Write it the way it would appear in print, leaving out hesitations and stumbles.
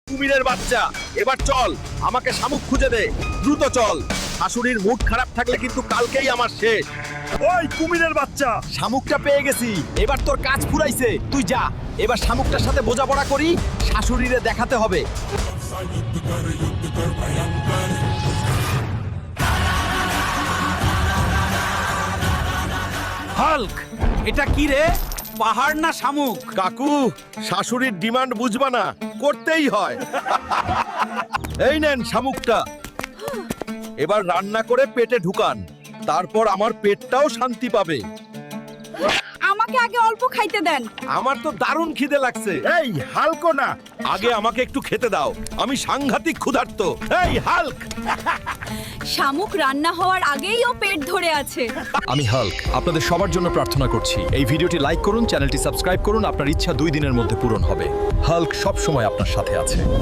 কুমিরের বাচ্চা, এবার চল, আমাকে শামুক খুঁজে দে, দ্রুত চল। শাশুড়ির মুড খারাপ থাকলে কিন্তু কালকেই আমার শেষ। ওই কুমিরের বাচ্চা, শামুকটা পেয়ে গেছি, এবার তোর কাজ ফুরাইছে, তুই যা। এবার শামুকটার সাথে বোঝাপড়া করি, শাশুড়িরে দেখাতে হবে। হাল্ক, এটা কি রে? পাহাড় না শামুক? কাকু, শাশুড়ির ডিমান্ড বুঝবা না, করতেই হয়। এই নেন শামুকটা, এবার রান্না করে পেটে ঢুকান, তারপর আমার পেটটাও শান্তি পাবে। আমাকে আগে অল্প খাইতে দেন। আমার তো দারুণ খিদে লাগছে। এই হালকো না। আগে আমাকে একটু খেতে দাও, আমি সাংঘাতিক ক্ষুধার্ত। এই হাল্ক! শামুক রান্না হওয়ার আগেই ও পেট ধরে আছে। আমি হাল্ক আপনাদের সবার জন্য প্রার্থনা করছি এই ভিডিওটি লাইক করুন চ্যানেলটি সাবস্ক্রাইব করুন আপনার ইচ্ছা 2 দিনের মধ্যে পূরণ হবে হাল্ক সব সময় আপনার সাথে আছে